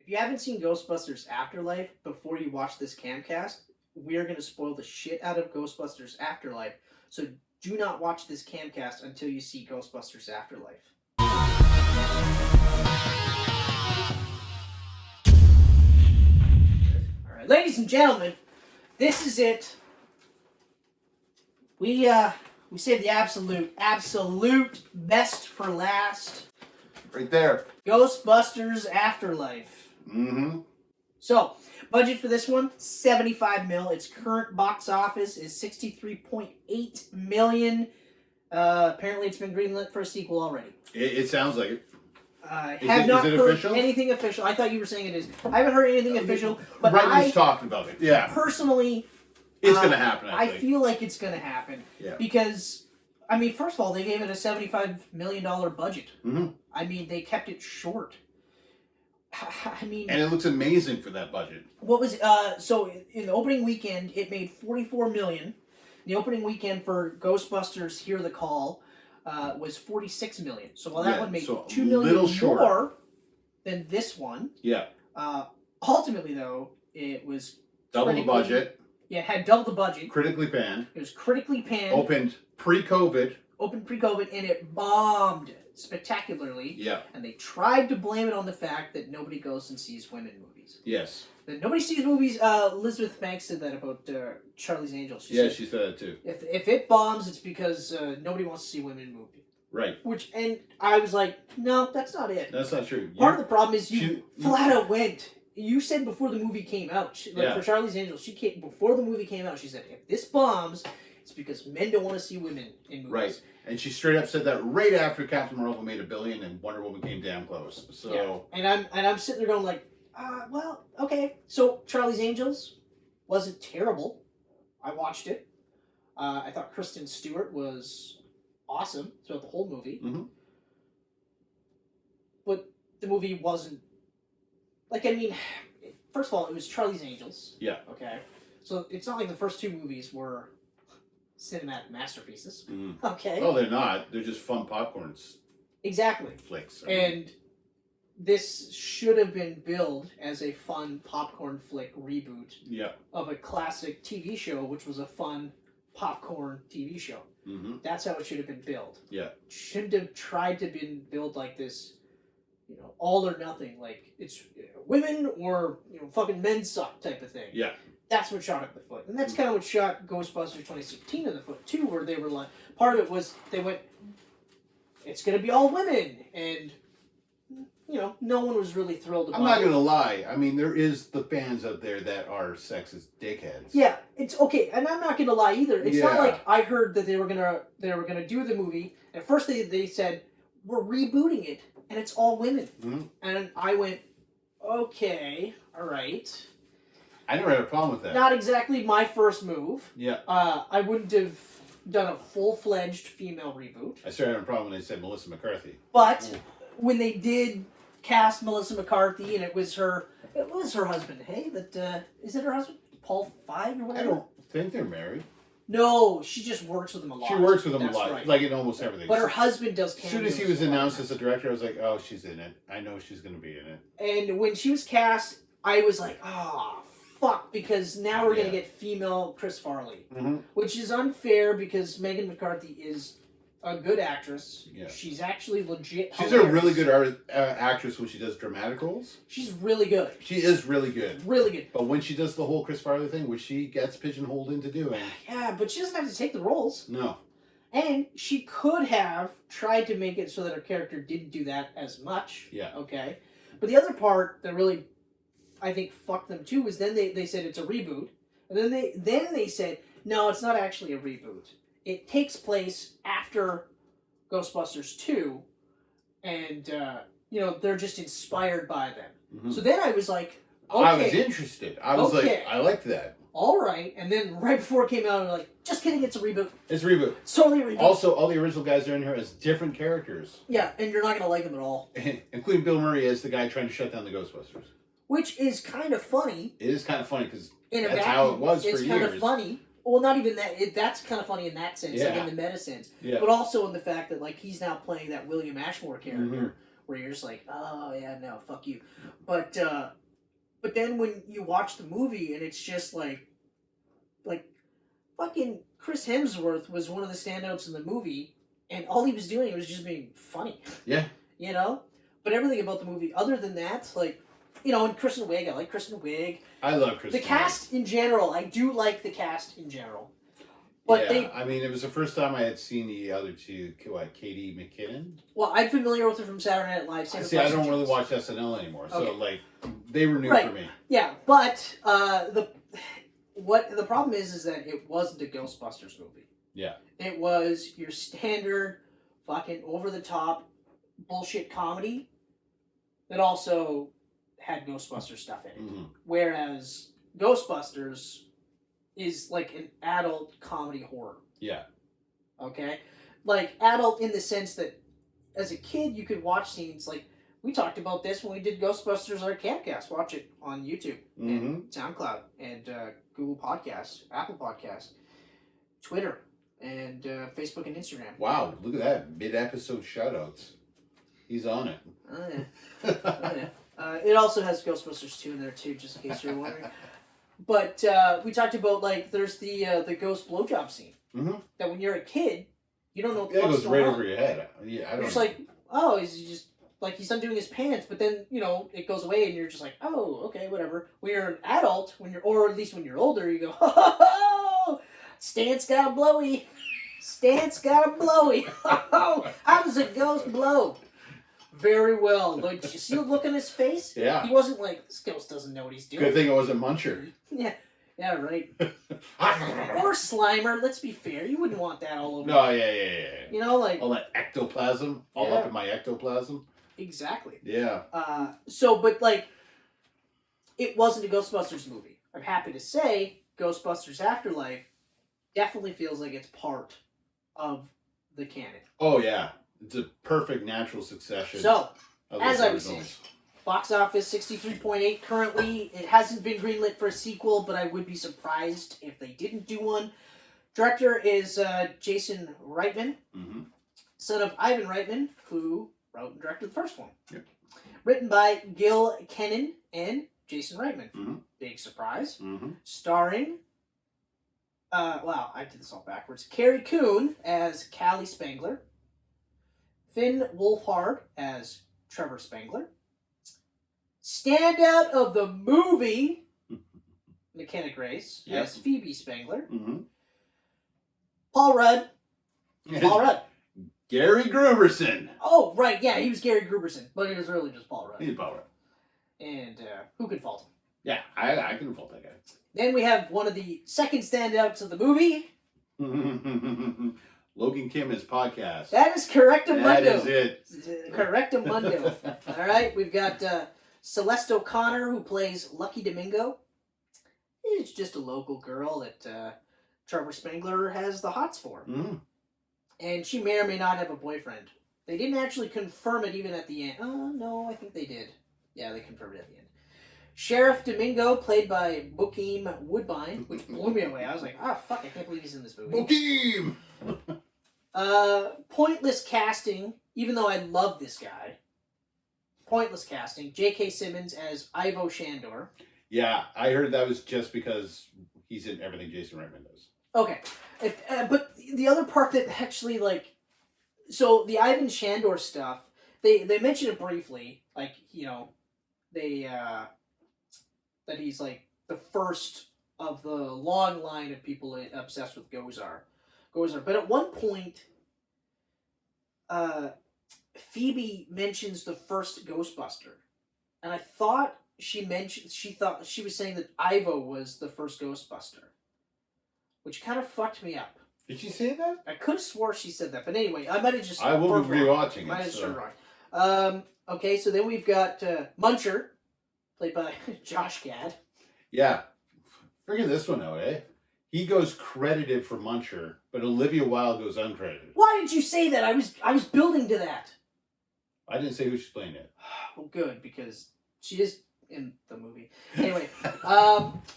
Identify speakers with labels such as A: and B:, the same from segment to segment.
A: you haven't seen Ghostbusters Afterlife before you watch this camcast, we are going to spoil the shit out of Ghostbusters Afterlife. So do not watch this camcast until you see Ghostbusters Afterlife. All right, ladies and gentlemen, this is it. We saved the absolute best for last.
B: Right there.
A: Ghostbusters Afterlife.
B: Mm-hmm.
A: So, budget for this one, $75 million. Its current box office is $63.8 million. Apparently, it's been greenlit for a sequel already.
B: It sounds like it.
A: Have not heard official? Anything official. I thought you were saying it is. I haven't heard anything official, but
B: Reitman's talking about it. Yeah.
A: Personally,
B: it's going to happen.
A: I feel like it's going to happen.
B: Yeah.
A: Because, I mean, first of all, they gave it a $75 million budget.
B: Mm-hmm.
A: I mean, they kept it short. I mean,
B: and it looks amazing for that budget.
A: What was so in the opening weekend it made $44 million. The opening weekend for Ghostbusters Hear the Call was $46 million. So while that one made $2 million more than this one.
B: Yeah.
A: Ultimately though, it was
B: double the budget.
A: Yeah, it had double the budget.
B: Critically panned.
A: It was critically panned.
B: Opened pre-COVID,
A: and it bombed spectacularly.
B: Yeah.
A: And they tried to blame it on the fact that nobody goes and sees women movies.
B: Yes.
A: That nobody sees movies. Elizabeth Banks said that about Charlie's Angels. She said
B: that too.
A: If it bombs, it's because nobody wants to see women in movies.
B: Right.
A: And I was like, no, that's not it.
B: That's not true.
A: Part of the problem is you flat out went. You said before the movie came out, for Charlie's Angels, before the movie came out, she said, if this bombs, it's because men don't want to see women in movies.
B: Right. And she straight up said that right after Captain Marvel made $1 billion and Wonder Woman came damn close. So
A: yeah. And I'm sitting there going like, well, okay. So Charlie's Angels wasn't terrible. I watched it. I thought Kristen Stewart was awesome throughout the whole movie.
B: Mm-hmm.
A: But the movie wasn't like, I mean, first of all, it was Charlie's Angels.
B: Yeah.
A: Okay. So it's not like the first two movies were cinematic masterpieces.
B: Mm.
A: Okay.
B: Oh, they're not. They're just fun popcorn
A: exactly
B: flicks.
A: And this should have been billed as a fun popcorn flick reboot of a classic TV show, which was a fun popcorn TV show.
B: Mm-hmm.
A: That's how it should have been billed.
B: Yeah.
A: Shouldn't have tried to been billed like this, all or nothing. Like, it's women or, fucking men suck type of thing.
B: Yeah.
A: That's what shot it in the foot. And that's kind of what shot Ghostbusters 2016 in the foot, too, where they were like, part of it was they went, it's going to be all women. And, no one was really thrilled about it.
B: I'm not going to lie. I mean, there is the fans out there that are sexist dickheads.
A: Yeah, it's okay. And I'm not going to lie either. It's not like I heard that they were gonna do the movie. At first they said, we're rebooting it, and it's all women.
B: Mm-hmm.
A: And I went, okay, all right.
B: I never had a problem with that.
A: Not exactly my first move.
B: Yeah.
A: I wouldn't have done a full-fledged female reboot.
B: I started having a problem when they said Melissa McCarthy.
A: But when they did cast Melissa McCarthy, and it was her husband. Hey, is it her husband? Paul Feig or whatever?
B: I don't think they're married.
A: No, she just works with him a lot.
B: She works with him a lot,
A: right.
B: like in almost everything.
A: But her husband does cameos.
B: As soon as he was announced as a director, I was like, oh, she's in it. I know she's going to be in it.
A: And when she was cast, I was like, fuck, because now we're going to get female Chris Farley.
B: Mm-hmm.
A: Which is unfair because Megan McCarthy is a good actress.
B: Yeah.
A: She's actually legit
B: She's
A: hilarious.
B: a really good actress when she does dramatic roles.
A: She's really good.
B: She is really good.
A: Really good.
B: But when she does the whole Chris Farley thing, which she gets pigeonholed into doing.
A: Yeah, but she doesn't have to take the roles.
B: No.
A: And she could have tried to make it so that her character didn't do that as much.
B: Yeah.
A: Okay. But the other part that really, I think, fucked them too is then they said it's a reboot. And then they said, no, it's not actually a reboot. It takes place after Ghostbusters 2, and, they're just inspired by them. Mm-hmm. So then I was like, okay.
B: I was interested. I was like, I liked that.
A: All right. And then right before it came out, I was like, just kidding, it's a reboot.
B: It's a reboot.
A: It's totally a reboot.
B: Also, all the original guys are in here as different characters.
A: Yeah, and you're not going to like them at all.
B: Including Bill Murray as the guy trying to shut down the Ghostbusters.
A: Which is kind of funny.
B: It is kind of funny because that's how it was for years.
A: It's kind of funny. Well, not even that. That's kind of funny in that sense, like in the meta sense.
B: Yeah.
A: But also in the fact that, like, he's now playing that William Ashmore character, where you're just like, oh yeah, no, fuck you. But then when you watch the movie and it's just like fucking Chris Hemsworth was one of the standouts in the movie, and all he was doing was just being funny.
B: Yeah.
A: You know? But everything about the movie, other than that, like, you know, and Kristen Wiig, I like Kristen Wiig.
B: I love Kristen
A: The cast in general, I do like the cast in general. But
B: I mean, it was the first time I had seen the other two, Katie McKinnon.
A: Well, I'm familiar with her from Saturday Night Live.
B: See, I don't really watch SNL anymore, so, like, they were new for me.
A: Yeah, but the problem is that it wasn't a Ghostbusters movie.
B: Yeah.
A: It was your standard fucking over-the-top bullshit comedy that also had Ghostbusters stuff in it.
B: Mm-hmm.
A: Whereas Ghostbusters is like an adult comedy horror.
B: Yeah.
A: Okay? Like, adult in the sense that as a kid you could watch scenes like, we talked about this when we did Ghostbusters our Camcast. Watch it on YouTube and SoundCloud and Google Podcasts, Apple Podcasts, Twitter, and Facebook and Instagram.
B: Wow, look at that. Mid-episode shoutouts. He's on it.
A: Oh, yeah. Oh, yeah. It also has Ghostbusters 2 in there, too, just in case you're wondering. But we talked about, like, there's the ghost blowjob scene.
B: Mm-hmm.
A: That when you're a kid, you don't know what the
B: fuck's
A: fuck's
B: going on.
A: It goes right
B: over your head. Yeah, I don't
A: You're just
B: know.
A: like, oh, is he just... Like, he's undoing his pants, but then, you know, it goes away, and you're just like, oh, okay, whatever. When you're an adult, or at least when you're older, you go, ho, ho, ho! Stan's got a blowy. Stan's got a blowy. How does a ghost blow? Very well. Like, did you see the look on his face?
B: Yeah.
A: He wasn't like, this ghost doesn't know what he's doing.
B: Good thing it wasn't Muncher.
A: Yeah, right. Or Slimer, let's be fair. You wouldn't want that all over.
B: No, yeah.
A: You know, like...
B: All that ectoplasm, all up in my ectoplasm.
A: Exactly.
B: Yeah.
A: But, like, it wasn't a Ghostbusters movie. I'm happy to say Ghostbusters Afterlife definitely feels like it's part of the canon.
B: Oh, yeah. It's a perfect natural succession.
A: So,
B: of
A: as I was
B: originals.
A: saying, box office 63.8 currently. It hasn't been greenlit for a sequel, but I would be surprised if they didn't do one. Director is Jason Reitman, son of Ivan Reitman, who wrote and directed the first one.
B: Yep.
A: Written by Gil Kennan and Jason Reitman. Big surprise. Starring, wow, I did this all backwards. Carrie Coon as Callie Spangler. Finn Wolfhard as Trevor Spangler. Standout of the movie, McKenna Grace as Phoebe Spangler. Paul Rudd. Paul Rudd.
B: Gary Gruberson.
A: Oh, right, yeah, he was Gary Gruberson, but it was really just Paul Rudd.
B: He's Paul Rudd.
A: And who could fault him?
B: Yeah, I can fault that guy.
A: Then we have one of the second standouts of the movie.
B: Logan Kim is podcast.
A: That is Correctamundo.
B: That is it.
A: Correctamundo. All right, we've got Celeste O'Connor, who plays Lucky Domingo. It's just a local girl that Trevor Spangler has the hots for. And she may or may not have a boyfriend. They didn't actually confirm it even at the end. Oh, no, I think they did. Yeah, they confirmed it at the end. Sheriff Domingo, played by Bokeem Woodbine, which blew me away. I was like, oh, fuck, I can't believe he's in this movie.
B: Bokeem!
A: Pointless casting, even though I love this guy. Pointless casting. J.K. Simmons as Ivo Shandor.
B: Yeah, I heard that was just because he's in everything Jason Reitman does.
A: Okay. But the other part that actually, like... So, the Ivan Shandor stuff, they mention it briefly. Like, you know, they... that he's, like, the first of the long line of people obsessed with Gozar. But at one point, Phoebe mentions the first Ghostbuster. And I thought she thought she was saying that Ivo was the first Ghostbuster. Which kind of fucked me up.
B: Did she say that?
A: I could have swore she said that, but anyway, I might have just...
B: I will be rewatching it.
A: Might have just heard wrong. Okay, so then we've got Muncher, played by Josh Gad.
B: Yeah. Figure this one out, eh? He goes credited for Muncher, but Olivia Wilde goes uncredited.
A: Why did you say that? I was building to that.
B: I didn't say who she's playing it.
A: Well, good, because she is in the movie. Anyway,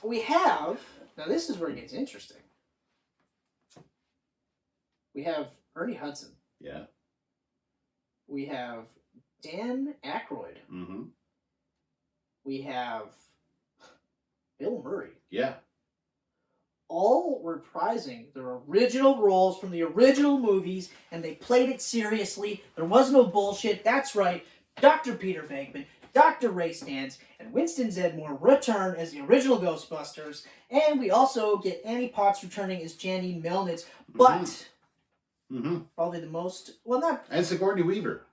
A: we have... Now, this is where it gets interesting. We have Ernie Hudson.
B: Yeah.
A: We have Dan Aykroyd.
B: Mm-hmm.
A: We have Bill Murray.
B: Yeah.
A: All reprising their original roles from the original movies, and they played it seriously. There was no bullshit. That's right. Dr. Peter Venkman, Dr. Ray Stantz, and Winston Zeddemore return as the original Ghostbusters, and we also get Annie Potts returning as Janine Melnitz, but probably the most, well, not...
B: And Sigourney Weaver.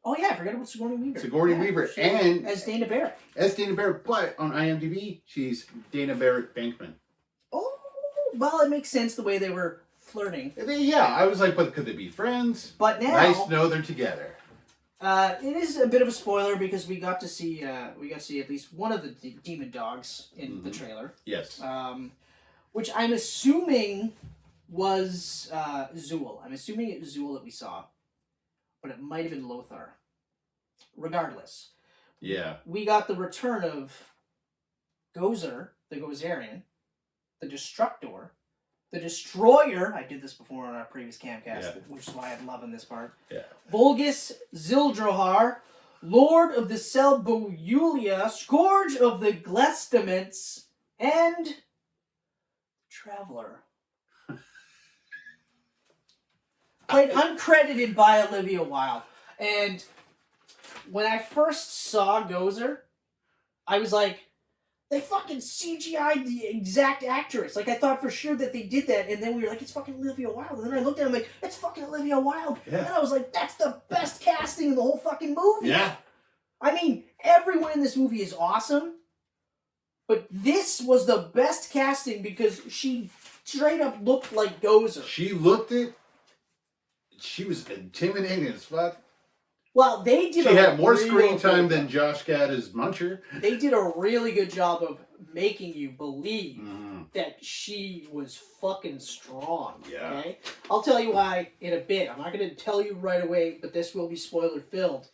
A: Oh yeah, I forgot about Sigourney Weaver.
B: Sigourney Weaver, and...
A: As Dana Barrett.
B: As Dana Barrett, but on IMDb, she's Dana Barrett Bankman.
A: Oh, well, it makes sense the way they were flirting.
B: Yeah, I was like, but could they be friends?
A: But now...
B: Nice to know they're together.
A: It is a bit of a spoiler because we got to see at least one of the demon dogs in the trailer.
B: Yes.
A: Which I'm assuming was Zool. I'm assuming it was Zool that we saw, but it might have been Lothar. Regardless.
B: Yeah.
A: We got the return of Gozer, the Gozerian, the Destructor, the Destroyer. I did this before on our previous Camcast, which is why I'm loving this part.
B: Yeah.
A: Volgus Zildrohar, Lord of the Selbulia, Scourge of the Glestaments, and Traveler. Played uncredited by Olivia Wilde. And when I first saw Gozer, I was like, they fucking CGI'd the exact actress. Like, I thought for sure that they did that, and then we were like, it's fucking Olivia Wilde. And then I looked at it, I'm like, it's fucking Olivia Wilde.
B: Yeah.
A: And I was like, that's the best casting in the whole fucking movie.
B: Yeah.
A: I mean, everyone in this movie is awesome, but this was the best casting because she straight up looked like Gozer.
B: She looked it. She was intimidating as fuck.
A: Well, they did.
B: She had more screen time than Josh Gad as Muncher.
A: They did a really good job of making you believe that she was fucking strong.
B: Yeah.
A: Okay? I'll tell you why in a bit. I'm not going to tell you right away, but this will be spoiler filled.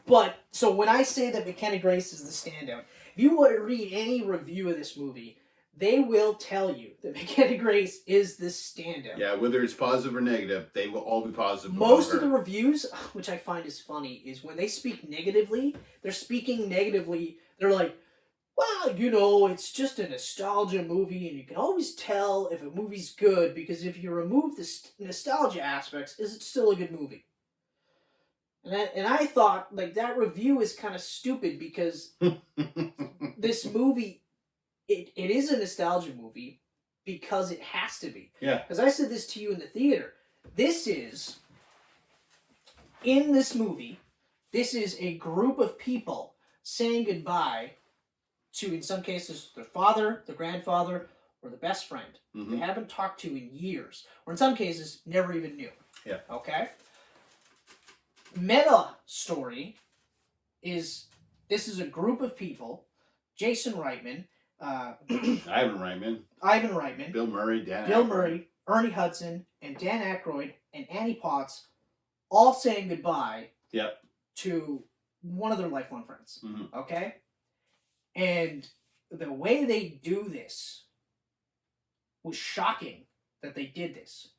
A: But so when I say that McKenna Grace is the standout, if you want to read any review of this movie, they will tell you that McKenna Grace is the standout.
B: Yeah, whether it's positive or negative, they will all be positive.
A: Most of the reviews, which I find is funny, is when they speak negatively, they're speaking negatively. They're like, well, you know, it's just a nostalgia movie, and you can always tell if a movie's good, because if you remove the nostalgia aspects, is it still a good movie? And I thought, like, that review is kind of stupid, because this movie... It is a nostalgia movie because it has to be.
B: Yeah.
A: Because I said this to you in the theater. In this movie, this is a group of people saying goodbye to, in some cases, their father, their grandfather, or the best friend they haven't talked to in years. Or in some cases, never even knew.
B: Yeah.
A: Okay? Meta story is, this is a group of people, Jason Reitman,
B: Ivan Reitman, Bill Murray,
A: Ernie Hudson, and Dan Aykroyd, and Annie Potts, all saying goodbye to one of their lifelong friends. Okay? And the way they do this was shocking that they did this.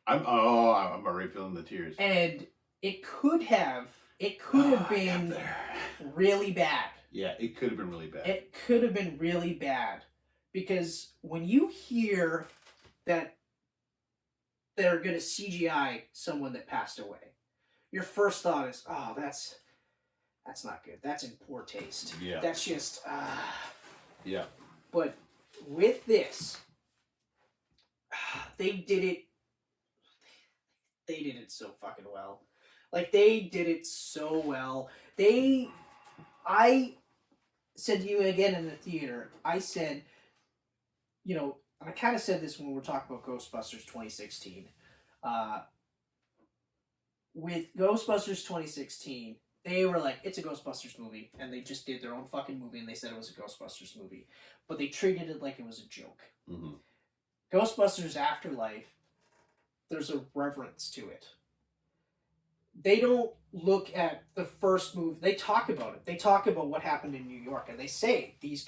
B: I'm already feeling the tears.
A: And it could have been really bad.
B: Yeah, it could have been really bad.
A: It could have been really bad. Because when you hear that they're going to CGI someone that passed away, your first thought is, oh, that's not good. That's in poor taste.
B: Yeah.
A: That's just...
B: Yeah.
A: But with this, they did it so fucking well. Like, they did it so well. I said to you again in the theater, I said, you know, and I kind of said this when we were talking about Ghostbusters 2016. With Ghostbusters 2016, they were like, it's a Ghostbusters movie, and they just did their own fucking movie, and they said it was a Ghostbusters movie. But they treated it like it was a joke. Ghostbusters Afterlife, there's a reverence to it. They don't look at the first movie. They talk about it. They talk about what happened in New York. And they say, these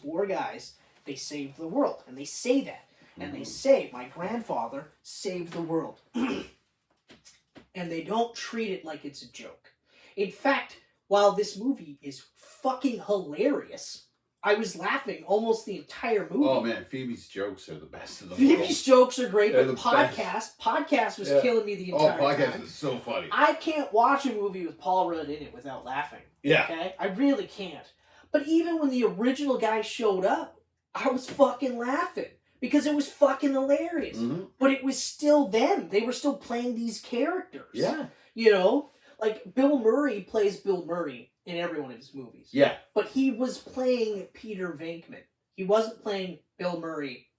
A: four guys, they saved the world. And they say that. And they say, my grandfather saved the world. And they don't treat it like it's a joke. In fact, while this movie is fucking hilarious, I was laughing almost the entire movie.
B: Oh man, Phoebe's jokes are the best in the world.
A: Phoebe's jokes are great,
B: They're
A: but
B: the
A: podcast was killing me the entire time.
B: Podcast is so funny.
A: I can't watch a movie with Paul Rudd in it without laughing.
B: Yeah.
A: Okay? I really can't. But even when the original guy showed up, I was fucking laughing. Because it was fucking hilarious.
B: Mm-hmm.
A: But it was still them. They were still playing these characters.
B: Yeah.
A: You know? Like, Bill Murray plays Bill Murray in every one of his movies.
B: Yeah.
A: But he was playing Peter Venkman. He wasn't playing Bill Murray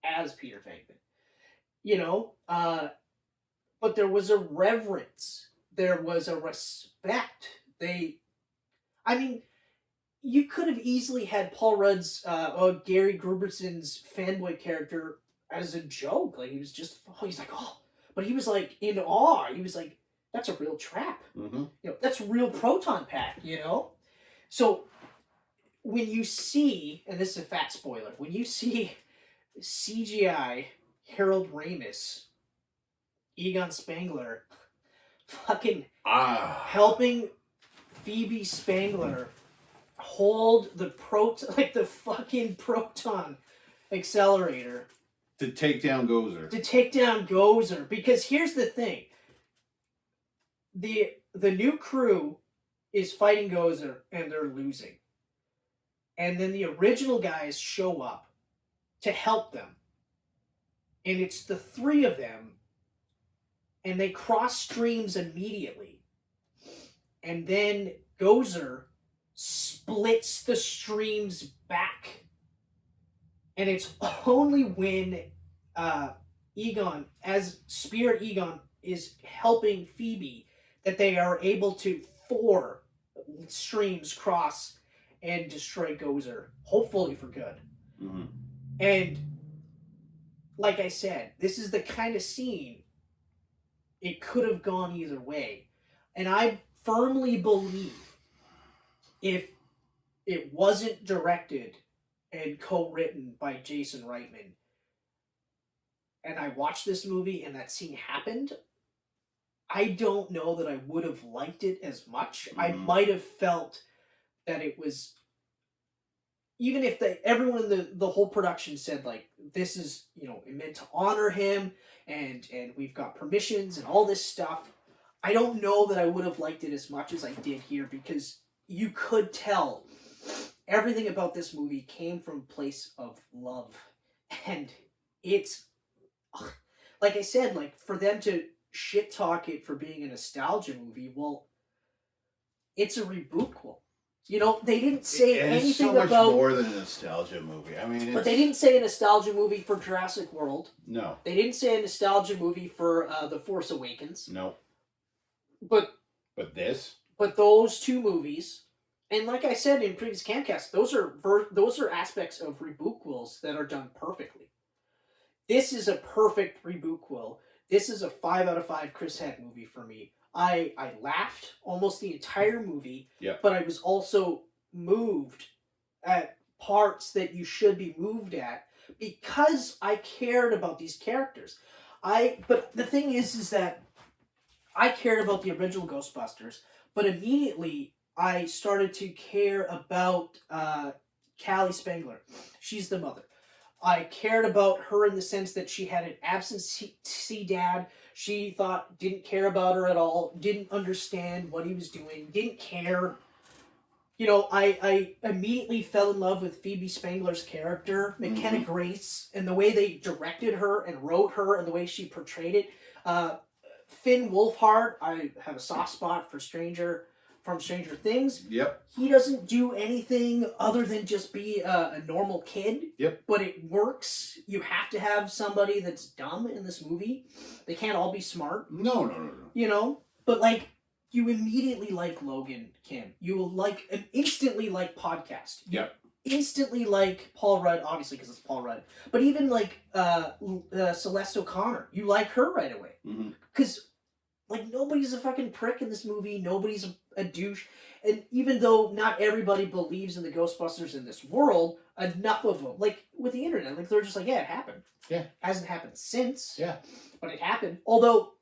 A: as Peter Venkman. You know? But there was a reverence. There was a respect. You could have easily had Paul Rudd's, Gary Gruberson's fanboy character as a joke. Like, he was just, he's like, oh. But he was, like, in awe. He was like, that's a real trap.
B: Mm-hmm.
A: You know, that's a real proton pack, you know? So, when you see, and this is a fat spoiler, when you see CGI Harold Ramis, Egon Spengler, fucking helping Phoebe Spengler hold the fucking proton accelerator
B: to take down
A: Gozer. Because here's the thing. The new crew is fighting Gozer and they're losing. And then the original guys show up to help them. And it's the three of them. And they cross streams immediately. And then Gozer splits the streams back. And it's only when Egon, as Spirit Egon, is helping Phoebe that they are able to 4 streams cross and destroy Gozer. Hopefully for good.
B: Mm-hmm.
A: And like I said, this is the kind of scene it could have gone either way. And I firmly believe if it wasn't directed and co-written by Jason Reitman, and I watched this movie and that scene happened, I don't know that I would have liked it as much. Mm-hmm. I might have felt that it was, even if everyone in the whole production said, like, this is, you know, meant to honor him and we've got permissions and all this stuff, I don't know that I would have liked it as much as I did here, because you could tell everything about this movie came from a place of love. And it's, like I said, like, for them to shit talk it for being a nostalgia movie, well, it's a rebootquel. You know, they didn't say anything about... It's so much
B: more than a nostalgia movie. I mean,
A: But they didn't say a nostalgia movie for Jurassic World.
B: No.
A: They didn't say a nostalgia movie for The Force Awakens.
B: No.
A: But
B: this?
A: But those two movies, and like I said in previous Camcast, those are aspects of rebootquels that are done perfectly. This is a perfect rebootquel. This is a 5 out of 5 Chris Head movie for me. I laughed almost the entire movie, but I was also moved at parts that you should be moved at because I cared about these characters. But the thing is that I cared about the original Ghostbusters, but immediately I started to care about Callie Spengler. She's the mother. I cared about her in the sense that she had an absentee dad. She didn't care about her at all, didn't understand what he was doing, didn't care. You know, I immediately fell in love with Phoebe Spengler's character, McKenna Grace, and the way they directed her and wrote her and the way she portrayed it. Finn Wolfhard, I have a soft spot for from Stranger Things.
B: Yep.
A: He doesn't do anything other than just be a normal kid.
B: Yep.
A: But it works. You have to have somebody that's dumb in this movie. They can't all be smart.
B: No.
A: You know? But, like, you immediately like Logan Kim. You will instantly like Podcast.
B: Yep.
A: Instantly like Paul Rudd, obviously because it's Paul Rudd. But even like Celeste O'Connor. You like her right away. Because, like, nobody's a fucking prick in this movie. Nobody's a douche. And even though not everybody believes in the Ghostbusters in this world, enough of them, like, with the internet, like, they're just like, yeah, it happened.
B: Yeah.
A: Hasn't happened since.
B: Yeah.
A: But it happened. Although,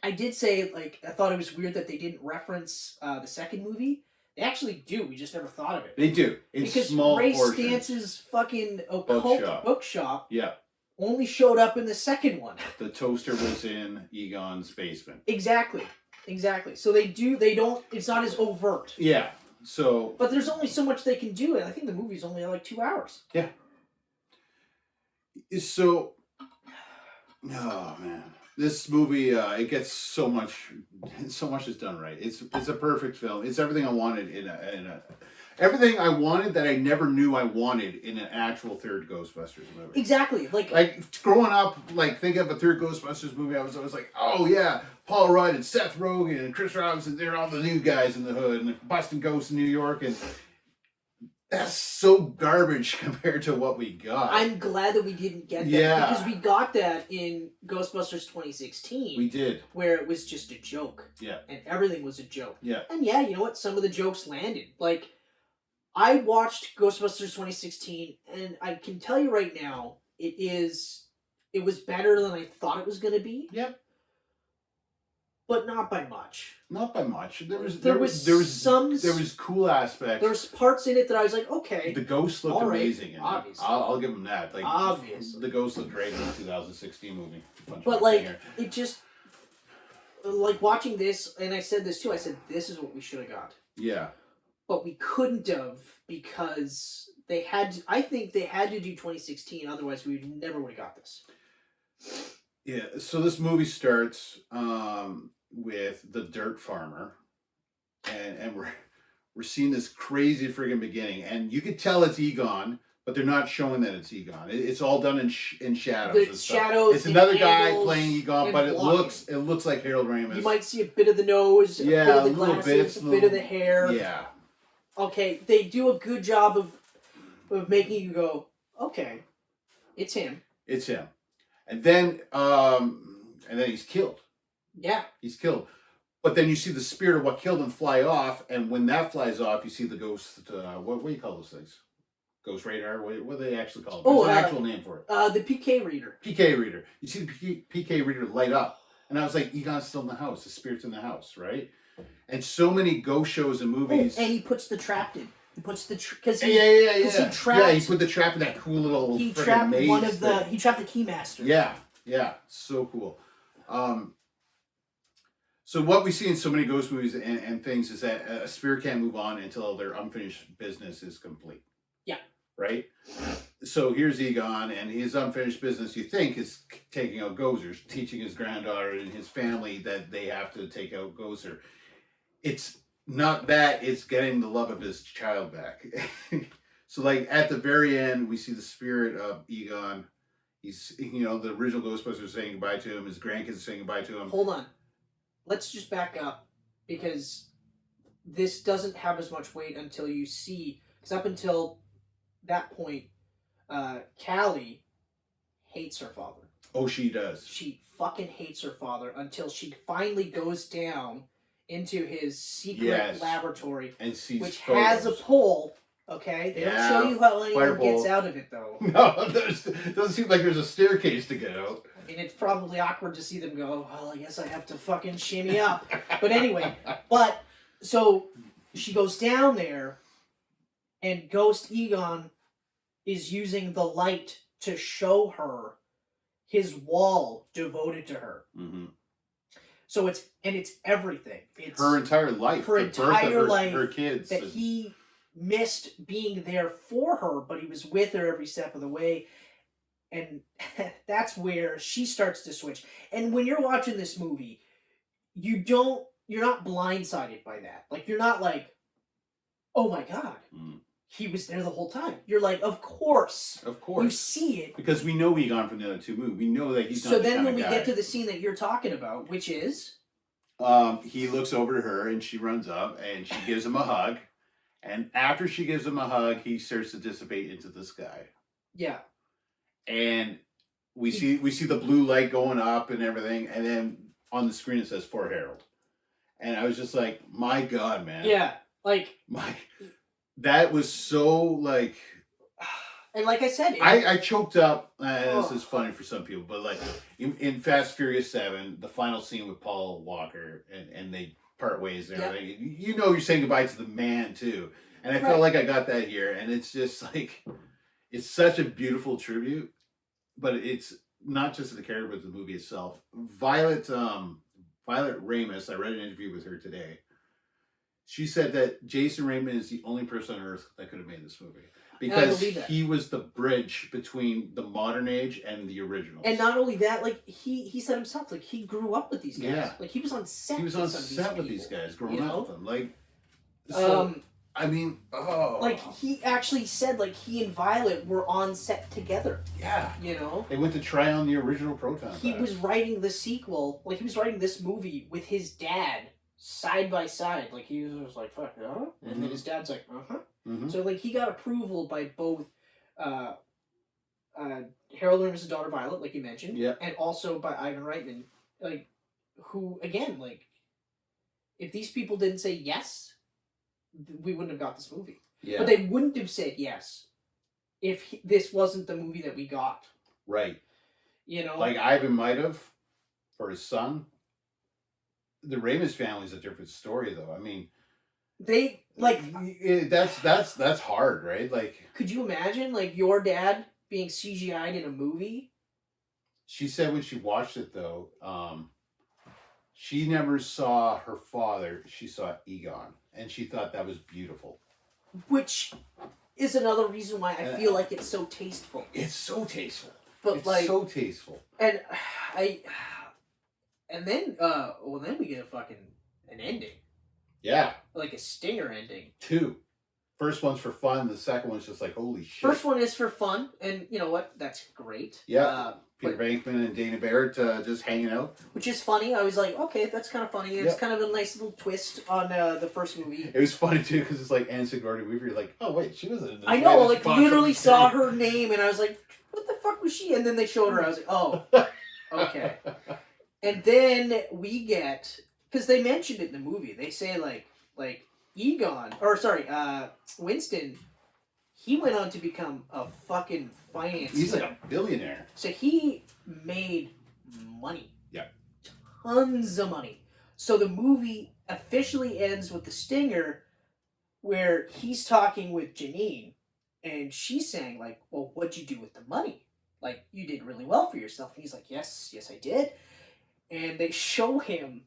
A: I did say, like, I thought it was weird that they didn't reference the second movie. They actually do. We just never thought of it.
B: They do. In
A: because
B: small
A: Ray
B: portions.
A: Stance's fucking occult bookshop
B: Yeah.
A: only showed up in the second one.
B: The toaster was in Egon's basement.
A: Exactly. So they don't, it's not as overt.
B: Yeah. So.
A: But there's only so much they can do, and I think the movie's only like 2 hours.
B: Yeah. So. Oh, man. This movie, it gets so much is done right. It's a perfect film. It's everything I wanted everything I wanted that I never knew I wanted in an actual third Ghostbusters movie.
A: Exactly.
B: Like growing up, like thinking of a third Ghostbusters movie, I was always like, oh yeah, Paul Rudd and Seth Rogen and Chris Robinson, they're all the new guys in the hood and busting ghosts in New York, and that's so garbage compared to what we got.
A: I'm glad that we didn't get that because we got that in Ghostbusters 2016.
B: We did.
A: Where it was just a joke.
B: Yeah.
A: And everything was a joke.
B: Yeah.
A: And yeah, you know what? Some of the jokes landed. Like, I watched Ghostbusters 2016, and I can tell you right now, it was better than I thought it was going to be.
B: Yep.
A: But not by much.
B: Not by much. There was cool aspects.
A: There was parts in it that I was like, okay.
B: The ghosts looked amazing.
A: Obviously.
B: I'll give them that. Like,
A: obviously.
B: The ghosts looked great in the 2016 movie.
A: But like, it just, like watching this, and I said this too, I said, this is what we should have got.
B: Yeah.
A: But we couldn't have because they had to, I think they had to do 2016, otherwise we never would have got this.
B: Yeah, so this movie starts with the dirt farmer, and we're seeing this crazy friggin' beginning, and you could tell it's Egon, but they're not showing that it's Egon. It's all done in shadows.
A: The shadows.
B: It's another guy playing Egon, but it looks like Harold Ramis.
A: You might see a bit of the nose, a bit of the glasses, a bit of the hair.
B: Yeah.
A: Okay, they do a good job of making you go, okay, it's him.
B: It's him. And then he's killed.
A: Yeah.
B: He's killed. But then you see the spirit of what killed him fly off, and when that flies off, you see the ghost, what do you call those things? Ghost radar? What do they actually call it? There's an actual name for it.
A: The PK reader.
B: PK reader. You see the PK reader light up. And I was like, Egon's still in the house. The spirit's in the house, right? And so many ghost shows and movies.
A: Oh, and he puts the trap in. He puts the because
B: he
A: trapped.
B: Yeah, he put the trap in that cool little.
A: He trapped
B: maze
A: one of the.
B: thing.
A: He trapped the keymaster.
B: Yeah, so cool. So what we see in so many ghost movies and things is that a spirit can't move on until their unfinished business is complete.
A: Yeah.
B: Right. So here's Egon, and his unfinished business, you think, is taking out Gozer, teaching his granddaughter and his family that they have to take out Gozer. It's not that, it's getting the love of his child back. So like at the very end, we see the spirit of Egon. He's, the original Ghostbusters saying goodbye to him. His grandkids are saying goodbye to him.
A: Hold on. Let's just back up because this doesn't have as much weight until you see, because up until that point, Callie hates her father.
B: Oh, she does.
A: She fucking hates her father until she finally goes down into his secret laboratory,
B: and sees
A: which
B: photos.
A: has a pole. Okay, they don't show you how anyone gets out of it though.
B: No, it doesn't seem like there's a staircase to get out.
A: I mean, it's probably awkward to see them go, well, I guess I have to fucking shimmy up. But anyway, so she goes down there, and Ghost Egon is using the light to show her his wall devoted to her.
B: Mm-hmm.
A: So it's everything. It's
B: her entire life.
A: Her entire life.
B: Her kids.
A: That he missed being there for her, but he was with her every step of the way. And that's where she starts to switch. And when you're watching this movie, you're not blindsided by that. Like, you're not like, oh my God, he was there the whole time. You're like, of course.
B: Of course.
A: You see it.
B: Because we know Egon from the other two movies. We know that he's not
A: So
B: the
A: then
B: kind
A: when
B: of
A: we
B: guy.
A: get to the scene that you're talking about, which is?
B: He looks over to her and she runs up and she gives him a hug. And after she gives him a hug, he starts to dissipate into the sky.
A: Yeah.
B: And we see the blue light going up and everything, and then on the screen it says for Harold. And I was just like, my God, man.
A: Yeah. Like
B: that was so like
A: And like I said,
B: I choked up. This is funny for some people, but like in Fast Furious 7, the final scene with Paul Walker and they part ways and everything. You know, you're saying goodbye to the man too, and I felt like I got that here, and it's just like it's such a beautiful tribute, but it's not just the character, but the movie itself. Violet Ramis, I read an interview with her today. She said that Jason Reitman is the only person on earth that could have made this movie. Because he was the bridge between the modern age and the originals.
A: And not only that, like he said himself, like he grew up with these guys.
B: Yeah.
A: Like he was on set.
B: He was on set with these guys, growing up with them. Like, so, I mean,
A: like he actually said, like he and Violet were on set together.
B: Yeah.
A: You know,
B: they went to try on the original Proton.
A: He was writing the sequel, like he was writing this movie with his dad side by side. Like he was just like, "Fuck, and then his dad's like, Mm-hmm. So like he got approval by both Harold Ramis's daughter Violet, like you mentioned, and also by Ivan Reitman, like who again, like if these people didn't say yes, we wouldn't have got this movie. Yeah. But they wouldn't have said yes if this wasn't the movie that we got.
B: Right.
A: You know,
B: like Ivan might have for his son. The Ramis family's a different story, though. I mean.
A: They like
B: that's hard, right? Like,
A: could you imagine like your dad being CGI'd in a movie?
B: She said when she watched it though, she never saw her father. She saw Egon, and she thought that was beautiful.
A: Which is another reason why I feel like it's so tasteful.
B: It's so tasteful.
A: But
B: it's
A: like
B: so tasteful.
A: And then then we get an ending.
B: Yeah.
A: Like a stinger ending.
B: 2. First one's for fun. The second one's just like, holy shit.
A: First one is for fun. And you know what? That's great.
B: Yeah. Peter Venkman and Dana Barrett just hanging out.
A: Which is funny. I was like, okay, that's kind of funny. It's kind of a nice little twist on the first movie.
B: It was funny, too, because it's like Anne Sigourney Weaver. You're like, oh, wait, she wasn't in this.
A: I know. Like, literally saw her name, and I was like, what the fuck was she? And then they showed her. I was like, oh, okay. And then we get... Because they mentioned it in the movie. They say, like Winston, he went on to become a fucking finance...
B: He's like a billionaire.
A: So he made money.
B: Yeah.
A: Tons of money. So the movie officially ends with the stinger where he's talking with Janine, and she's saying, like, well, what'd you do with the money? Like, you did really well for yourself. And he's like, yes, I did. And they show him...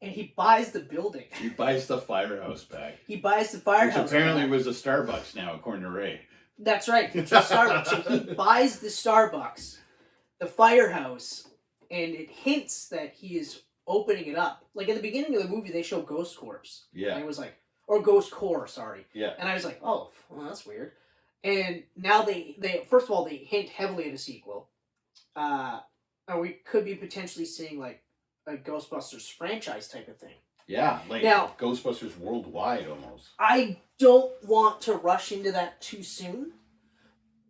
A: and he buys the building.
B: He buys the firehouse back.
A: He buys the firehouse.
B: Which apparently was a Starbucks now, according to Ray.
A: That's right. It's a Starbucks. So he buys the Starbucks, the firehouse, and it hints that he is opening it up. Like in the beginning of the movie, they show Ghost Corpse.
B: Yeah.
A: And it was like, or Ghost Core, sorry.
B: Yeah.
A: And I was like, oh, well, that's weird. And now they first of all, they hint heavily at a sequel. And we could be potentially seeing like a Ghostbusters franchise type of thing.
B: Yeah, like now, Ghostbusters worldwide almost.
A: I don't want to rush into that too soon.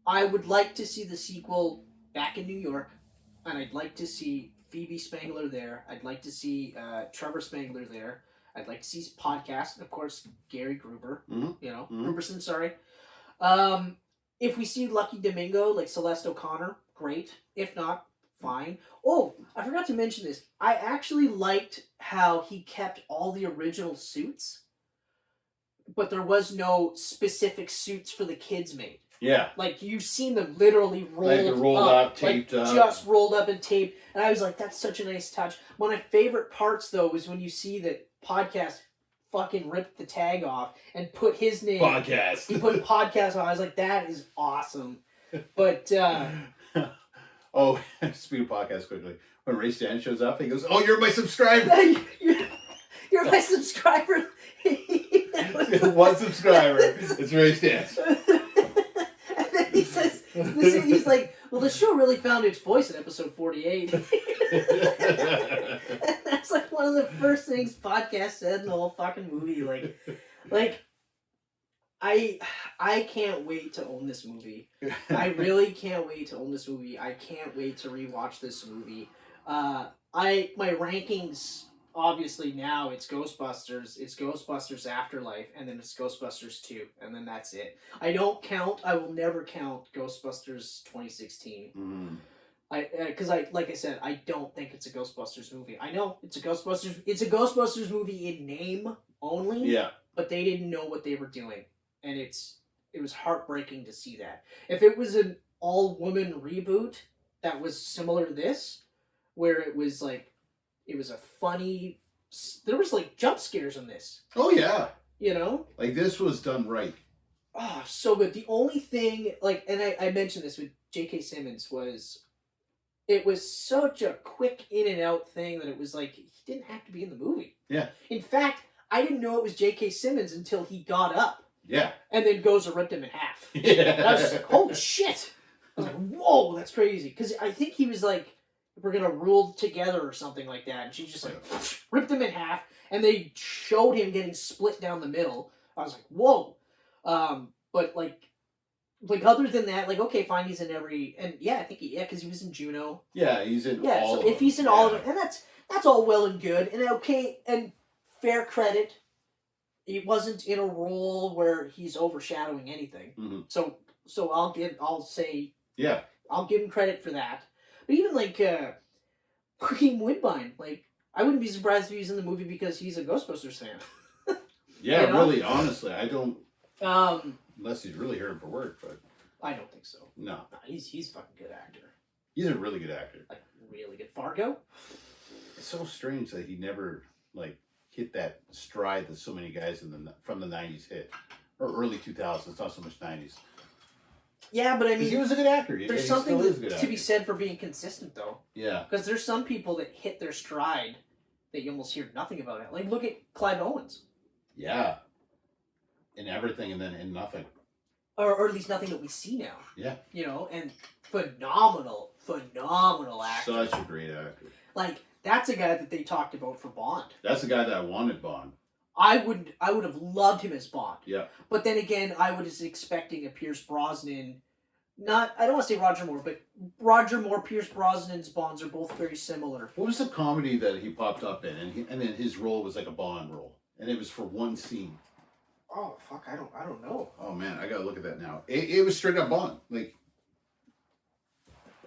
A: I would like to see the sequel back in New York, and I'd like to see Phoebe Spangler there. I'd like to see Trevor Spangler there. I'd like to see his podcast, and of course, Gary Gruber. Gruberson, sorry. If we see Lucky Domingo, like Celeste O'Connor, great. If not, fine. Oh, I forgot to mention this. I actually liked how he kept all the original suits, but there was no specific suits for the kids made.
B: Yeah.
A: Like, you've seen them literally rolled
B: up, taped up.
A: Just rolled up and taped. And I was like, that's such a nice touch. One of my favorite parts, though, was when you see that Podcast fucking ripped the tag off and put his name.
B: Podcast.
A: He put Podcast on. I was like, that is awesome. But,
B: oh, speaking of podcast quickly. When Ray Stan shows up, he goes, oh, you're my subscriber.
A: You're my subscriber.
B: One subscriber. It's Ray Stan.
A: And then he says, he's like, well, the show really found its voice in episode 48. And that's like one of the first things Podcast said in the whole fucking movie. Like, I can't wait to own this movie. I really can't wait to own this movie. I can't wait to rewatch this movie. My rankings obviously now it's Ghostbusters Afterlife, and then it's Ghostbusters 2, and then that's it. I will never count Ghostbusters 2016.
B: Mm.
A: Because like I said, I don't think it's a Ghostbusters movie. I know it's a Ghostbusters movie in name only.
B: Yeah.
A: But they didn't know what they were doing, and it was heartbreaking to see that. If it was an all-woman reboot that was similar to this, where it was like, it was a funny, there was like jump scares in this.
B: Oh yeah.
A: You know?
B: Like this was done right.
A: Oh, so good. The only thing, like, and I mentioned this with J.K. Simmons, was it was such a quick in and out thing that it was like, he didn't have to be in the movie.
B: Yeah.
A: In fact, I didn't know it was J.K. Simmons until he got up.
B: Yeah.
A: And then goes and ripped him in half.
B: Yeah.
A: And I was just like, holy shit. I was like, whoa, that's crazy. Because I think he was like, we're going to rule together or something like that. And she just like ripped him in half. And they showed him getting split down the middle. I was like, whoa. But like other than that, like, okay, fine, he's in every, and yeah, I think because he was in Juno.
B: Yeah, he's in all
A: so
B: of
A: if he's in all of it, and that's all well and good, and okay, and fair credit, he wasn't in a role where he's overshadowing anything.
B: Mm-hmm.
A: So I'll give him credit for that. But even like Joaquin Woodbine, like, I wouldn't be surprised if he was in the movie because he's a Ghostbusters fan.
B: Yeah,
A: you know?
B: really, honestly, I don't. Unless he's really here for work, but
A: I don't think so.
B: No,
A: he's a fucking good actor.
B: He's a really good actor.
A: Like, really good. Fargo.
B: It's so strange that he never like hit that stride that so many guys from the '90s hit, or early 2000s. Not so much '90s.
A: Yeah, but I mean,
B: he was a good actor.
A: There's something to be said for being consistent, though.
B: Yeah.
A: Because there's some people that hit their stride that you almost hear nothing about it. Like, look at Clive Owens.
B: Yeah. In everything and then in nothing.
A: Or at least nothing that we see now.
B: Yeah.
A: You know, and phenomenal actor.
B: Such a great actor.
A: Like, that's a guy that they talked about for Bond.
B: That's the guy that I wanted Bond.
A: I would have loved him as Bond.
B: Yeah.
A: But then again, I was expecting a Pierce Brosnan. I don't want to say Roger Moore, but Roger Moore, Pierce Brosnan's Bonds are both very similar.
B: What was the comedy that he popped up in, and then his role was like a Bond role, and it was for one scene.
A: Oh fuck! I don't know.
B: Oh man, I gotta look at that now. It was straight up Bond, like.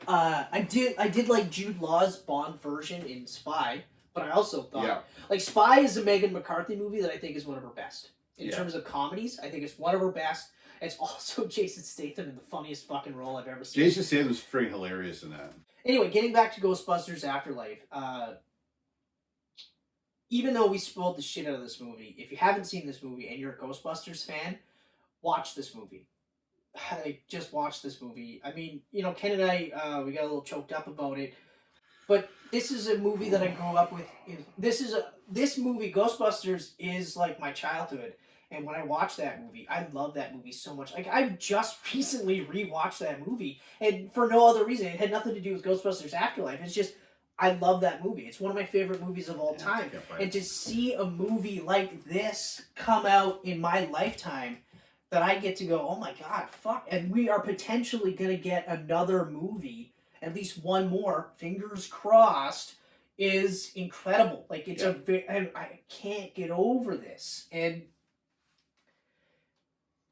A: I did like Jude Law's Bond version in Spy, but I also thought like Spy is a Megan McCarthy movie that I think is one of her best in terms of comedies. I think it's one of her best. It's also Jason Statham in the funniest fucking role I've ever seen.
B: Jason Statham was freaking hilarious in that.
A: Anyway, getting back to Ghostbusters Afterlife. Even though we spoiled the shit out of this movie, if you haven't seen this movie and you're a Ghostbusters fan, watch this movie. Just watch this movie. I mean, you know, Ken and I, we got a little choked up about it, but this is a movie that I grew up with. This movie, Ghostbusters, is like my childhood. And when I watch that movie, I love that movie so much. Like, I've just recently rewatched that movie, and for no other reason. It had nothing to do with Ghostbusters Afterlife. It's just, I love that movie. It's one of my favorite movies of all time. And to see a movie like this come out in my lifetime, that I get to go, oh my god, fuck. And we are potentially going to get another movie, at least one more, fingers crossed, is incredible. Like, it's I can't get over this. And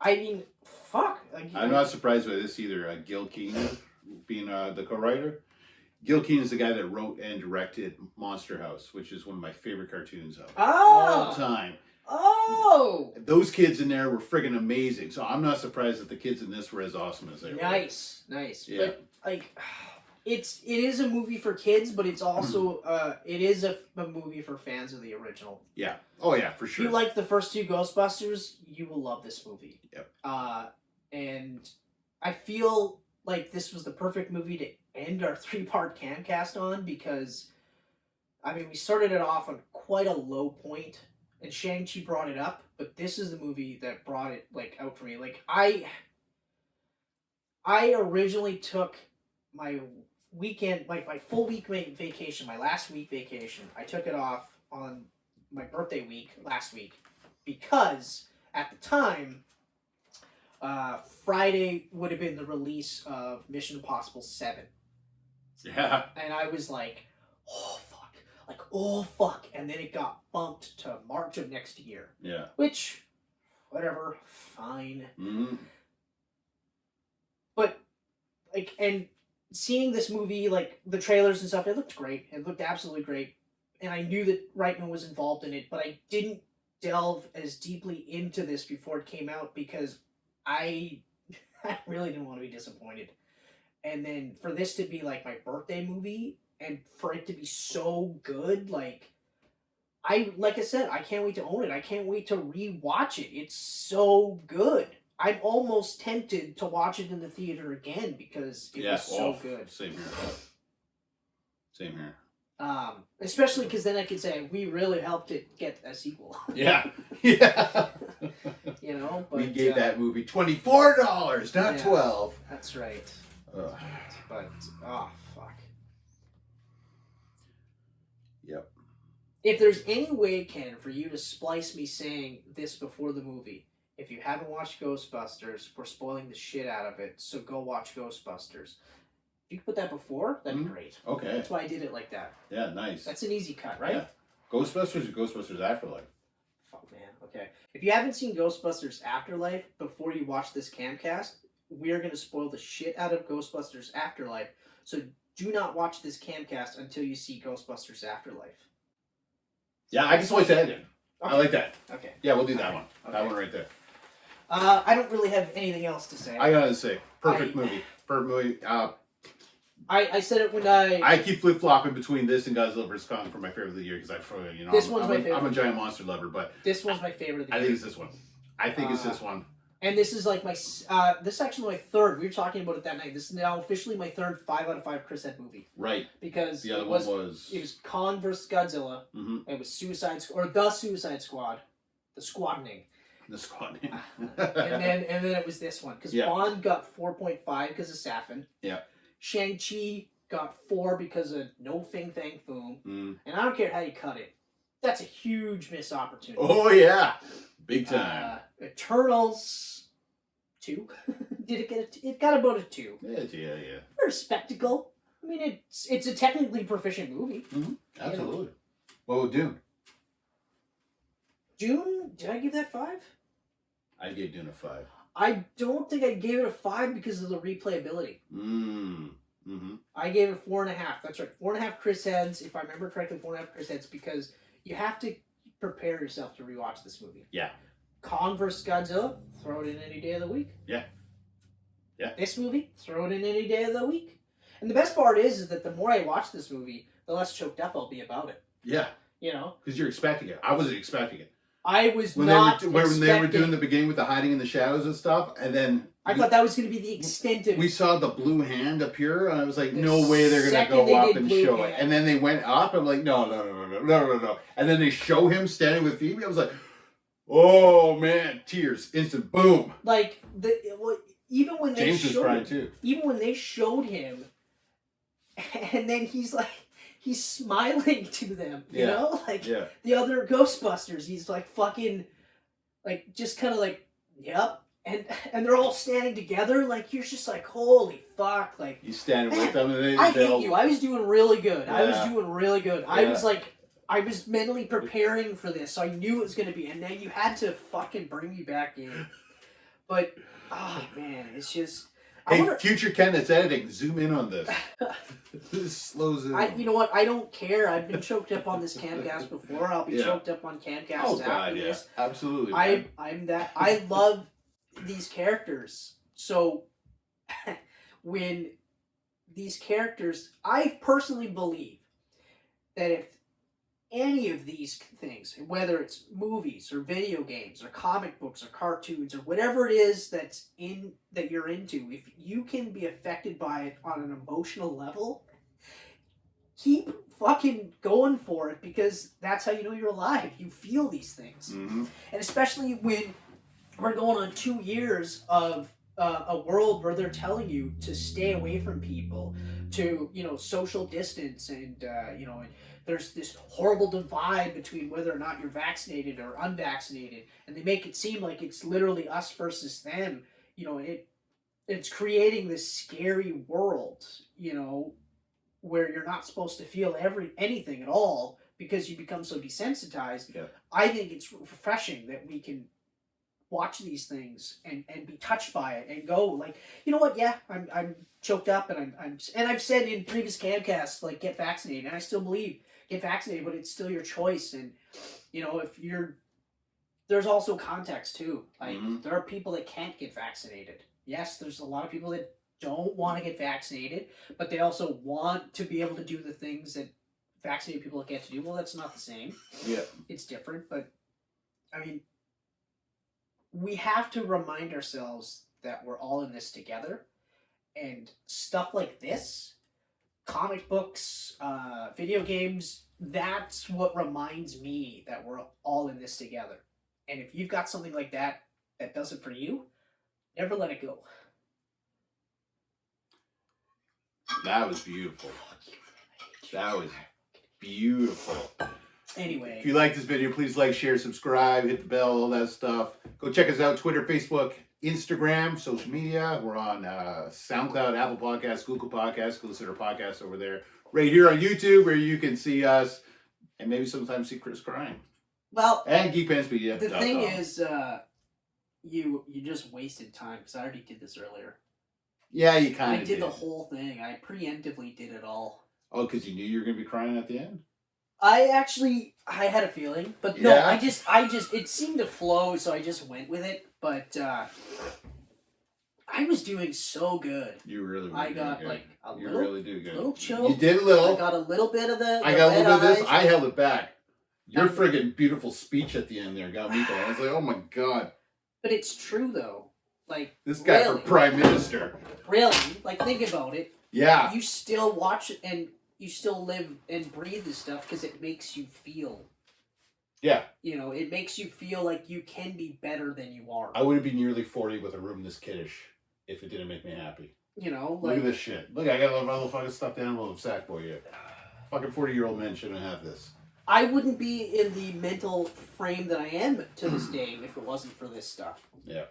A: I mean, fuck. Like,
B: I'm not surprised by this either. Gil Keane being the co-writer. Gil Keane is the guy that wrote and directed Monster House, which is one of my favorite cartoons of all time.
A: Oh!
B: Those kids in there were friggin' amazing. So I'm not surprised that the kids in this were as awesome as they were.
A: Nice.
B: Yeah.
A: But, like, it is a movie for kids, but it's also it is a movie for fans of the original.
B: Yeah. Oh yeah, for sure.
A: If you like the first two Ghostbusters, you will love this movie.
B: Yep.
A: And I feel like this was the perfect movie to end our 3-part Camcast on, because, I mean, we started it off on quite a low point, and Shang-Chi brought it up, but this is the movie that brought it, like, out for me. Like, I originally took my weekend, like my full week vacation, my last week vacation, I took it off on my birthday week last week, because at the time, Friday would have been the release of Mission Impossible 7.
B: Yeah.
A: And I was like, oh fuck, like, oh fuck, and then it got bumped to March of next year.
B: Yeah.
A: Which, whatever, fine.
B: Mm-hmm.
A: But, like, and seeing this movie, like, the trailers and stuff, it looked great. It looked absolutely great. And I knew that Reitman was involved in it, but I didn't delve as deeply into this before it came out because I really didn't want to be disappointed. And then for this to be, like, my birthday movie, and for it to be so good, like I said, I can't wait to own it. I can't wait to rewatch it. It's so good. I'm almost tempted to watch it in the theater again because it was so good.
B: Same here. Same here.
A: Especially because then I could say we really helped it get a sequel.
B: Yeah. Yeah.
A: You know, but
B: we gave that movie $24, not $12.
A: That's right.
B: Ugh.
A: But fuck.
B: Yep.
A: If there's any way, Ken, for you to splice me saying this before the movie, if you haven't watched Ghostbusters, we're spoiling the shit out of it, so go watch Ghostbusters. If you could put that before, that'd be great.
B: Okay.
A: That's why I did it like that.
B: Yeah, nice.
A: That's an easy cut, right?
B: Yeah. Ghostbusters or Ghostbusters Afterlife?
A: Fuck, man. Okay. If you haven't seen Ghostbusters Afterlife before you watch this camcast, we're going to spoil the shit out of Ghostbusters Afterlife, so do not watch this camcast until you see Ghostbusters Afterlife.
B: Yeah, I can splice that in. Okay. I like that.
A: Okay.
B: Yeah, we'll do that one.
A: Okay.
B: That one right there.
A: I don't really have anything else to say.
B: I gotta say, perfect movie. Perfect movie.
A: I said it when I
B: keep flip flopping between this and Godzilla vs Kong for my favorite of the year because
A: This one's my favorite.
B: I'm a giant monster lover, but
A: this one's my favorite of the
B: I
A: year.
B: think it's this one. I think it's this one.
A: And this is like my this is actually my third. We were talking about it that night. This is now officially my third 5 out of 5 Chris Head movie.
B: Right.
A: Because
B: the other
A: it
B: one
A: was Kong vs Godzilla.
B: Mm-hmm.
A: It was the Suicide Squad, the Squadning.
B: The Squad.
A: and then it was this one because Bond got 4.5 because of Safin.
B: Yeah.
A: Shang-Chi got 4 because of No Fing Fang Foom.
B: Mm.
A: And I don't care how you cut it. That's a huge missed opportunity.
B: Oh yeah, big time.
A: Eternals 2. Did it get it got about a 2.
B: Yeah.
A: For a spectacle. I mean, it's a technically proficient movie.
B: Mm-hmm. Absolutely.
A: You know?
B: What would Dune?
A: Dune, did I give that 5?
B: I gave Dune a 5.
A: I don't think I gave it a 5 because of the replayability.
B: Mm-hmm.
A: I gave it 4.5. That's right, 4.5 Chris Heads. If I remember correctly, 4.5 Chris Heads because you have to prepare yourself to rewatch this movie.
B: Yeah.
A: Kong vs. Godzilla, throw it in any day of the week.
B: Yeah.
A: This movie, throw it in any day of the week. And the best part is that the more I watch this movie, the less choked up I'll be about it.
B: Yeah.
A: You know?
B: Because you're expecting it. I wasn't expecting it.
A: I was
B: when
A: not
B: when they were doing the beginning with the hiding in the shadows and stuff, and then
A: I thought that was going to be the extent of it.
B: We saw the blue hand appear, and I was like, no way they're going to go up and show it. And then they went up, I'm like, no. And then they show him standing with Phoebe, I was like, oh man, tears, instant, boom.
A: Like, even when they
B: James was crying too.
A: Even when they showed him, and then he's smiling to them, you know? Like, the other Ghostbusters, he's like fucking, like, just kind of like, yep. And they're all standing together, like, you're just like, holy fuck, like.
B: You standing with them, and
A: I hate you. I was doing really good.
B: Yeah.
A: I was doing really good. Yeah. I was mentally preparing for this, so I knew it was going to be, and then you had to fucking bring me back in. But, man, it's just.
B: Hey, future Ken that's editing, zoom in on this. This slows it.
A: You know what? I don't care. I've been choked up on this camcast before. I'll be choked up on camcasts after this.
B: Absolutely.
A: I'm that. I love these characters. So when these characters, I personally believe that if any of these things, whether it's movies or video games or comic books or cartoons or whatever it is that you're into, if you can be affected by it on an emotional level, keep fucking going for it because that's how you know you're alive. You feel these things.
B: Mm-hmm.
A: And especially when we're going on 2 years of a world where they're telling you to stay away from people, to, social distance, and, and there's this horrible divide between whether or not you're vaccinated or unvaccinated, and they make it seem like it's literally us versus them, and it's creating this scary world, where you're not supposed to feel anything at all because you become so desensitized.
B: Yeah.
A: I think it's refreshing that we can watch these things and be touched by it and go like, you know what? Yeah, I'm choked up and I've said in previous camcasts like get vaccinated, and I still believe get vaccinated, but it's still your choice. And you know, if you're there's also context too. Like there are people that can't get vaccinated. Yes, there's a lot of people that don't want to get vaccinated, but they also want to be able to do the things that vaccinated people get to do. Well, that's not the same.
B: Yeah.
A: It's different, but I mean, we have to remind ourselves that we're all in this together, and stuff like this, comic books, video games, that's what reminds me that we're all in this together. And if you've got something like that that does it for you, never let it go.
B: That was beautiful. That was beautiful.
A: Anyway.
B: If you like this video, please like, share, subscribe, hit the bell, all that stuff. Go check us out, Twitter, Facebook, Instagram, social media. We're on SoundCloud, Apple Podcasts, Google Podcasts. Go listen to our podcast over there. Right here on YouTube, where you can see us and maybe sometimes see Chris crying.
A: Well,
B: and Geek Pants Media.
A: The thing is, you just wasted time because I already did this earlier.
B: Yeah, you kind of
A: did. The whole thing. I preemptively did it all.
B: Oh, because you knew you were going to be crying at the end?
A: I had a feeling, but no, I just, it seemed to flow, so I just went with it. But I was doing so good.
B: You really were.
A: I got
B: good.
A: Like a
B: you
A: little,
B: really do good.
A: Little choke.
B: You did a little.
A: I got a little bit of the.
B: I got a little bit of this. I held it back. Your friggin' beautiful speech at the end there got me going. I was like, oh my god.
A: But it's true though. Like
B: this guy for Prime Minister.
A: Really? Like think about it.
B: Yeah.
A: You still watch it and you still live and breathe this stuff because it makes you feel.
B: Yeah.
A: You know, it makes you feel like you can be better than you are.
B: I would have been nearly 40 with a room this kiddish if it didn't make me happy.
A: You know,
B: like... Look at this shit. Look, I got my little fucking stuffed animal of Sackboy here. Fucking 40-year-old men shouldn't have this.
A: I wouldn't be in the mental frame that I am to this day if it wasn't for this stuff.
B: Yeah.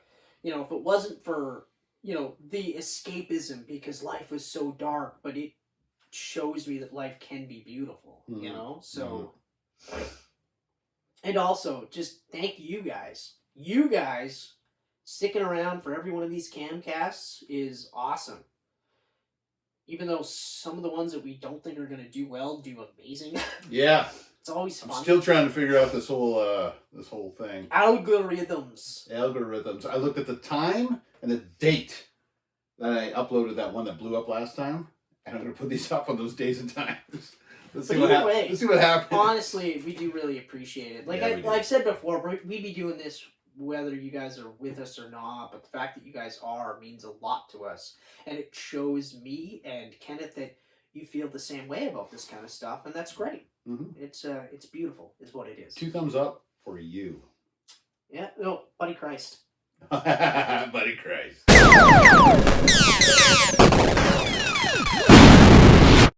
A: You know, if it wasn't for, you know, the escapism because life was so dark, but it shows me that life can be beautiful, you know? So, and also, just thank you guys. You guys sticking around for every one of these camcasts is awesome. Even though some of the ones that we don't think are going to do well do amazing.
B: Yeah.
A: It's always fun.
B: I'm still trying to figure out this whole thing.
A: Algorithms.
B: I looked at the time and the date that I uploaded that one that blew up last time, and I'm going to put these up on those days and times. Let's see what happens.
A: Honestly, we do really appreciate it. Like I've said before, we'd be doing this whether you guys are with us or not, but the fact that you guys are means a lot to us, and it shows me and Kenneth that you feel the same way about this kind of stuff, and that's great. It's beautiful, is what it is.
B: 2 thumbs up for you.
A: Yeah, no, Buddy Christ.
B: Buddy Christ.